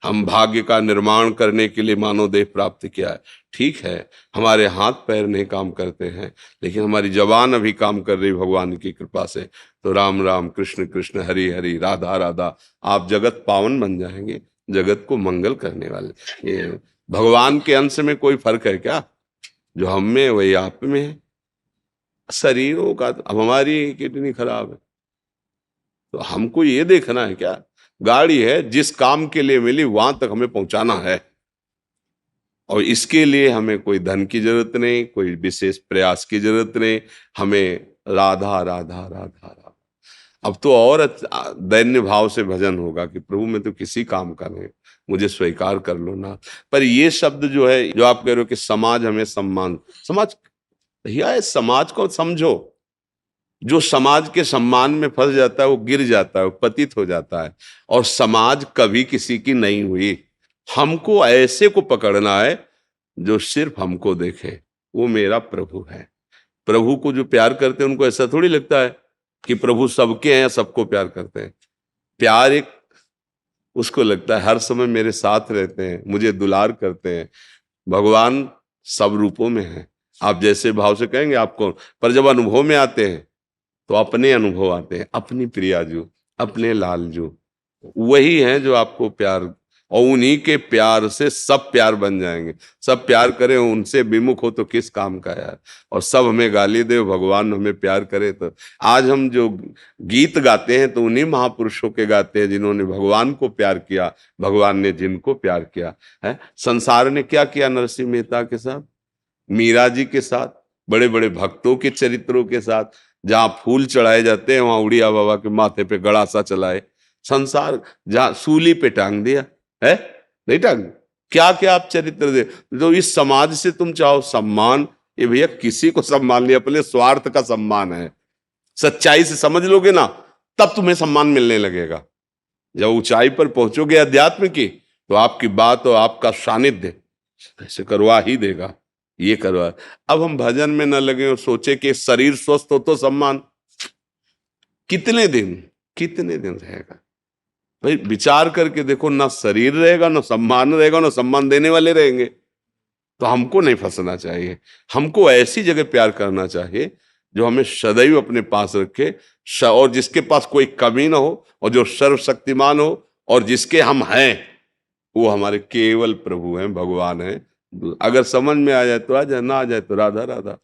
हम भाग्य का निर्माण करने के लिए मानव देह प्राप्त किया है। ठीक है, हमारे हाथ पैर नहीं काम करते हैं, लेकिन हमारी जबान अभी काम कर रही भगवान की कृपा से। तो राम राम, कृष्ण कृष्ण, हरि हरि, राधा राधा, आप जगत पावन बन जाएंगे, जगत को मंगल करने वाले। ये भगवान के अंश में कोई फर्क है क्या? जो हम में वही आप में है। शरीरों का, अब हमारी किडनी खराब है तो हमको ये देखना है क्या? गाड़ी है, जिस काम के लिए मिली वहां तक हमें पहुंचाना है, और इसके लिए हमें कोई धन की जरूरत नहीं, कोई विशेष प्रयास की जरूरत नहीं। हमें राधा राधा राधा राधा। अब तो और दैन्य भाव से भजन होगा कि प्रभु मैं तो किसी काम का नहीं, मुझे स्वीकार कर लो ना। पर ये शब्द जो है, जो आप कह रहे हो कि समाज हमें सम्मान, समाज, भैया इस समाज को समझो। जो समाज के सम्मान में फंस जाता है वो गिर जाता है, वो पतित हो जाता है। और समाज कभी किसी की नहीं हुई। हमको ऐसे को पकड़ना है जो सिर्फ हमको देखे, वो मेरा प्रभु है। प्रभु को जो प्यार करते हैं उनको ऐसा थोड़ी लगता है कि प्रभु सबके हैं, सबको प्यार करते हैं। प्यार एक उसको लगता है हर समय मेरे साथ रहते हैं, मुझे दुलार करते हैं। भगवान सब रूपों में है, आप जैसे भाव से कहेंगे आपको, पर जब अनुभव में आते हैं तो अपने अनुभव आते हैं, अपनी प्रियाजू, अपने लालजू, वही हैं जो आपको प्यार, और उन्हीं के प्यार से सब प्यार बन जाएंगे। सब प्यार करें, उनसे विमुख हो तो किस काम का यार। और सब हमें गाली दे, भगवान हमें प्यार करे। तो आज हम जो गीत गाते हैं तो उन्हीं महापुरुषों के गाते हैं जिन्होंने भगवान को प्यार किया, भगवान ने जिनको प्यार किया है। संसार ने क्या किया नरसिंह मेहता के साथ, मीरा जी के साथ, बड़े बड़े भक्तों के चरित्रों के साथ। जहां फूल चढ़ाए जाते हैं वहां उड़िया बाबा के माथे पे गड़ासा चलाए। संसार जहां सूली पे टांग दिया है, नहीं टांग, क्या क्या आप चरित्र दे। तो इस समाज से तुम चाहो सम्मान, ये भैया किसी को सम्मान नहीं, अपने स्वार्थ का सम्मान है। सच्चाई से समझ लोगे ना, तब तुम्हें सम्मान मिलने लगेगा। जब ऊंचाई पर पहुंचोगे अध्यात्म की, तो आपकी बात और आपका सानिध्य ऐसे करवा ही देगा, ये करवा। अब हम भजन में न लगे और सोचे कि शरीर स्वस्थ हो तो सम्मान, कितने दिन रहेगा भाई? विचार करके देखो, ना शरीर रहेगा, ना सम्मान रहेगा, ना सम्मान देने वाले रहेंगे। तो हमको नहीं फंसना चाहिए, हमको ऐसी जगह प्यार करना चाहिए जो हमें सदैव अपने पास रखे, और जिसके पास कोई कमी ना हो, और जो सर्वशक्तिमान हो, और जिसके हम हैं वो हमारे केवल प्रभु हैं, भगवान हैं। अगर समझ में आ जाए तो आ जाए, ना आ जाए तो राधा राधा।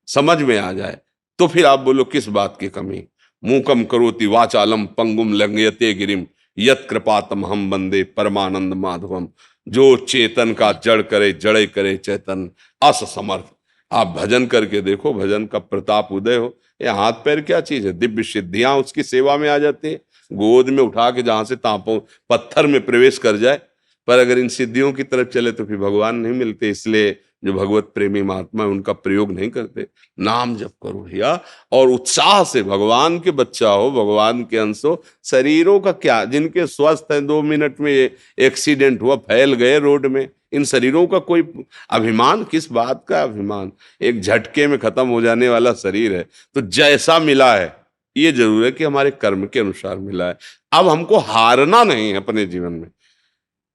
समझ में आ जाए तो फिर आप बोलो किस बात की कमी। मूकम करोति वाचालम पंगुम लंघयते गिरिम यत् कृपातम हम वंदे परमानंद माधवम। जो चेतन का जड़ करे, जड़े करे चेतन अस समर्थ। आप भजन करके देखो, भजन का प्रताप उदय हो। ये हाथ पैर क्या चीज है, दिव्य सिद्धियां उसकी सेवा में आ जाती है। गोद में उठा के जहां से तापों पत्थर में प्रवेश कर जाए। पर अगर इन सिद्धियों की तरफ चले तो फिर भगवान नहीं मिलते। इसलिए जो भगवत प्रेमी महात्मा उनका प्रयोग नहीं करते। नाम जप करो भैया, और उत्साह से भगवान के बच्चा हो, भगवान के अंश हो। शरीरों का क्या, जिनके स्वस्थ हैं 2 मिनट में एक्सीडेंट हुआ, फैल गए रोड में, इन शरीरों का कोई अभिमान, किस बात का अभिमान? एक झटके में खत्म हो जाने वाला शरीर है। तो जैसा मिला है, ये जरूर है कि हमारे कर्म के अनुसार मिला है। अब हमको हारना नहीं है अपने जीवन में।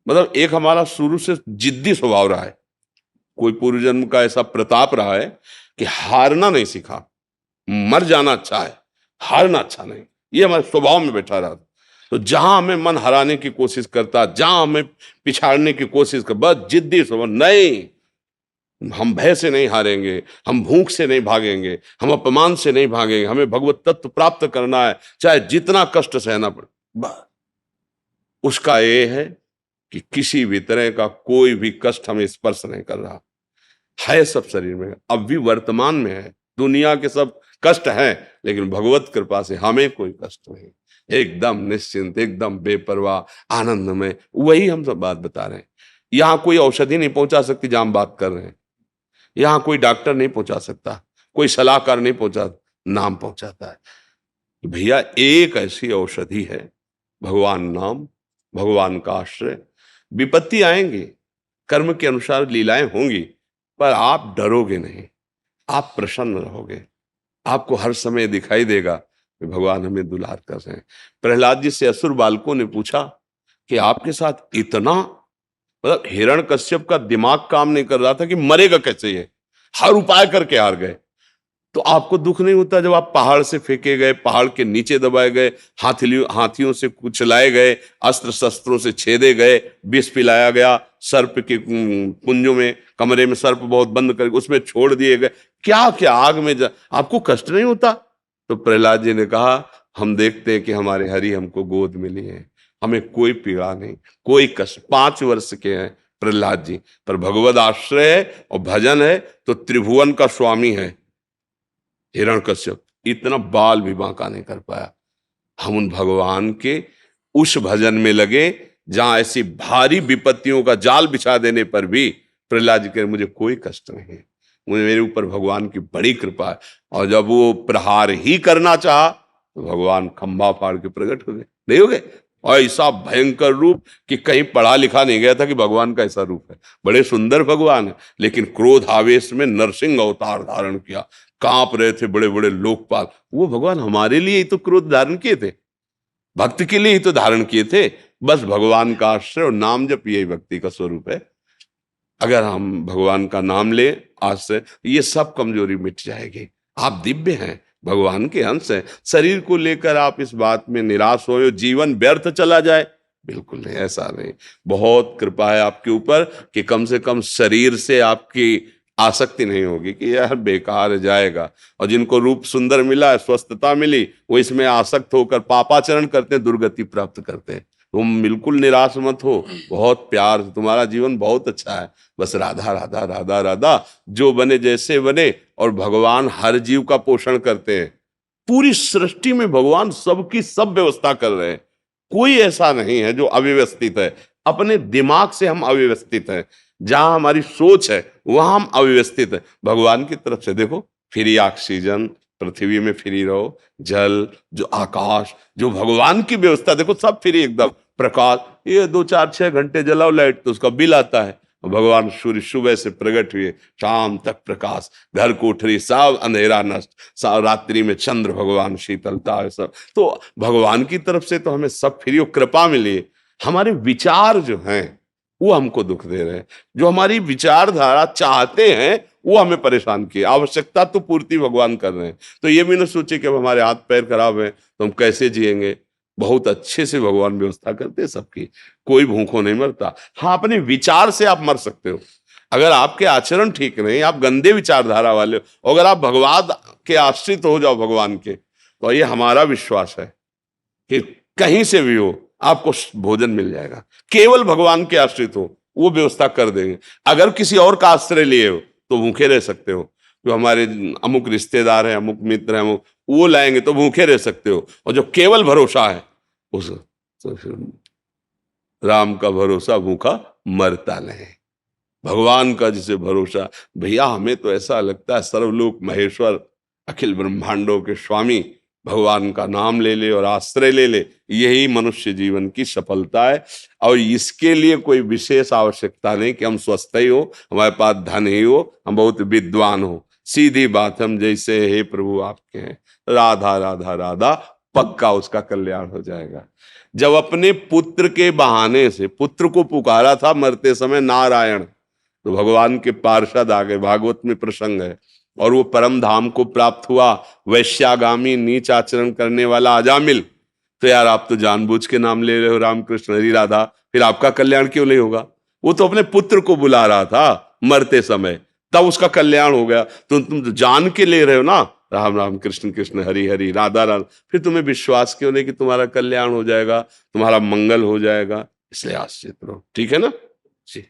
मतलब एक हमारा शुरू से जिद्दी स्वभाव रहा है, कोई पूर्व जन्म का ऐसा प्रताप रहा है कि हारना नहीं सीखा। मर जाना अच्छा है, हारना अच्छा नहीं, ये हमारे स्वभाव में बैठा रहा। तो जहां हमें मन हराने की कोशिश करता, जहां हमें पिछाड़ने की कोशिश कर, बस जिद्दी स्वभाव, नहीं, हम भय से नहीं हारेंगे, हम भूख से नहीं भागेंगे, हम अपमान से नहीं भागेंगे। हमें भगवत तत्व प्राप्त करना है, चाहे जितना कष्ट सहना पड़े। बस उसका ये है कि किसी भी तरह का कोई भी कष्ट हमें स्पर्श नहीं कर रहा है। सब शरीर में अब भी वर्तमान में है, दुनिया के सब कष्ट हैं, लेकिन भगवत कृपा से हमें कोई कष्ट नहीं, एकदम निश्चिंत, एकदम बेपरवाह, आनंद में। वही हम सब बात बता रहे हैं। यहाँ कोई औषधि नहीं पहुंचा सकती जहां हम बात कर रहे हैं, यहाँ कोई डॉक्टर नहीं पहुंचा सकता, कोई सलाहकार नहीं पहुंचा, नाम पहुंचाता है। भैया एक ऐसी औषधि है, भगवान नाम, भगवान का आश्रय। विपत्ति आएंगी, कर्म के अनुसार लीलाएं होंगी, पर आप डरोगे नहीं, आप प्रसन्न रहोगे। आपको हर समय दिखाई देगा कि भगवान हमें दुलार कर रहे हैं। प्रहलाद जी से असुर बालकों ने पूछा कि आपके साथ इतना, मतलब हिरण्यकश्यप का दिमाग काम नहीं कर रहा था कि मरेगा कैसे ये, हर उपाय करके हार गए। तो आपको दुख नहीं होता जब आप पहाड़ से फेंके गए, पहाड़ के नीचे दबाए गए, हाथियों से कुचलाए गए, अस्त्र शस्त्रों से छेदे गए, विष पिलाया गया, सर्प के कुंजों में, कमरे में सर्प बहुत बंद करके उसमें छोड़ दिए गए, क्या क्या आग में आपको कष्ट नहीं होता? तो प्रहलाद जी ने कहा, हम देखते हैं कि हमारे हरि हमको गोद में लिए हैं, हमें कोई पीड़ा नहीं, कोई कष्ट। 5 वर्ष के हैं प्रहलाद जी, पर भगवद आश्रय है और भजन है तो त्रिभुवन का स्वामी है हिरण्यकश्यप, इतना बाल भी बांका नहीं कर पाया। हम उन भगवान के उस भजन में लगे जहां ऐसी भारी विपत्तियों का जाल बिछा देने पर भी प्रहलाद जी कह, मुझे कोई कष्ट नहीं है, मुझे मेरे ऊपर भगवान की बड़ी कृपा है। और जब वो प्रहार ही करना चाहा तो भगवान खंभा फाड़ के प्रकट हो गए, नहीं हो गए? और ऐसा भयंकर रूप कि कहीं पढ़ा लिखा नहीं गया था कि भगवान का ऐसा रूप है। बड़े सुंदर भगवान है, लेकिन क्रोध आवेश में नरसिंह अवतार धारण किया, कांप रहे थे बड़े बड़े लोकपाल। वो भगवान हमारे लिए ही तो क्रोध धारण किए थे, भक्त के लिए ही तो धारण किए थे। बस भगवान का आश्रय और नाम जप, यही भक्ति का स्वरूप है। अगर हम भगवान का नाम ले आज से, ये सब कमजोरी मिट जाएगी। आप दिव्य हैं, भगवान के अंश हैं। शरीर को लेकर आप इस बात में निराश हो, जीवन व्यर्थ चला जाए, बिल्कुल नहीं, ऐसा नहीं। बहुत कृपा है आपके ऊपर कि कम से कम शरीर से आपकी आसक्ति नहीं होगी कि यार बेकार जाएगा। और जिनको रूप सुंदर मिला, स्वस्थता मिली, वो इसमें आसक्त होकर पापाचरण करते हैं, दुर्गति प्राप्त करते हैं। तुम बिल्कुल निराश मत हो, बहुत प्यार, तुम्हारा जीवन बहुत अच्छा है। बस राधा राधा राधा राधा, जो बने जैसे बने। और भगवान हर जीव का पोषण करते हैं, पूरी सृष्टि में भगवान सबकी सब व्यवस्था कर रहे हैं। कोई ऐसा नहीं है जो अव्यवस्थित है। अपने दिमाग से हम अव्यवस्थित हैं, जहां हमारी सोच है वहां हम अव्यवस्थित है। भगवान की तरफ से देखो, फ्री ऑक्सीजन, पृथ्वी में फ्री रहो, जल, जो आकाश, जो भगवान की व्यवस्था देखो, सब फ्री एकदम। प्रकाश, ये 2-4-6 घंटे जलाओ लाइट तो उसका बिल आता है। भगवान सूर्य सुबह से प्रकट हुए, शाम तक प्रकाश, घर कोठरी सब अंधेरा नष्ट, रात्रि में चंद्र भगवान, शीतलता है सब। तो भगवान की तरफ से तो हमें सब फ्री और कृपा मिली। हमारे विचार जो हैं वो हमको दुख दे रहे हैं, जो हमारी विचारधारा चाहते हैं वो हमें परेशान किए। आवश्यकता तो पूर्ति भगवान कर रहे हैं, तो ये भी ना सोचे कि अब हमारे हाथ पैर खराब है तो हम कैसे जिएंगे। बहुत अच्छे से भगवान व्यवस्था करते हैं सबकी, कोई भूखों नहीं मरता। हाँ, अपने विचार से आप मर सकते हो। अगर आपके आचरण ठीक नहीं, आप गंदे विचारधारा वाले हो, अगर आप भगवान के आश्रित हो जाओ भगवान के, तो ये हमारा विश्वास है कि कहीं से भी हो आपको भोजन मिल जाएगा। केवल भगवान के आश्रित हो, वो व्यवस्था कर देंगे। अगर किसी और का आश्रय लिए हो तो भूखे रह सकते हो। जो हमारे अमुक रिश्तेदार हैं, अमुक मित्र हैं, अमुक, वो लाएंगे तो भूखे रह सकते हो। और जो केवल भरोसा है उस तो राम का भरोसा भूखा मरता नहीं। भगवान का जिसे भरोसा, भैया हमें तो ऐसा लगता है सर्वलोक महेश्वर, अखिल ब्रह्मांडों के स्वामी भगवान का नाम ले ले और आश्रय ले ले, यही मनुष्य जीवन की सफलता है। और इसके लिए कोई विशेष आवश्यकता नहीं कि हम स्वस्थ ही हो, हमारे पास धन ही हो, हम बहुत विद्वान हो। सीधी बात, हम जैसे हे प्रभु आपके हैं, राधा राधा राधा, पक्का उसका कल्याण हो जाएगा। जब अपने पुत्र के बहाने से पुत्र को पुकारा था मरते समय नारायण, तो भगवान के पार्षद आ गए, भागवत में प्रसंग है। और वो परम धाम को प्राप्त हुआ, वैश्यागामी नीच आचरण करने वाला अजामिल। तो यार आप तो जानबूझ के नाम ले रहे हो रामकृष्ण हरि राधा, फिर आपका कल्याण क्यों नहीं होगा? वो तो अपने पुत्र को बुला रहा था मरते समय, तब उसका कल्याण हो गया। तो तुम तो जान के ले रहे हो ना, राम राम कृष्ण कृष्ण हरि हरि राधा राधा, फिर तुम्हें विश्वास क्यों नहीं कि तुम्हारा कल्याण हो जाएगा, तुम्हारा मंगल हो जाएगा? इसलिए आश्रित रहो, ठीक है ना जी।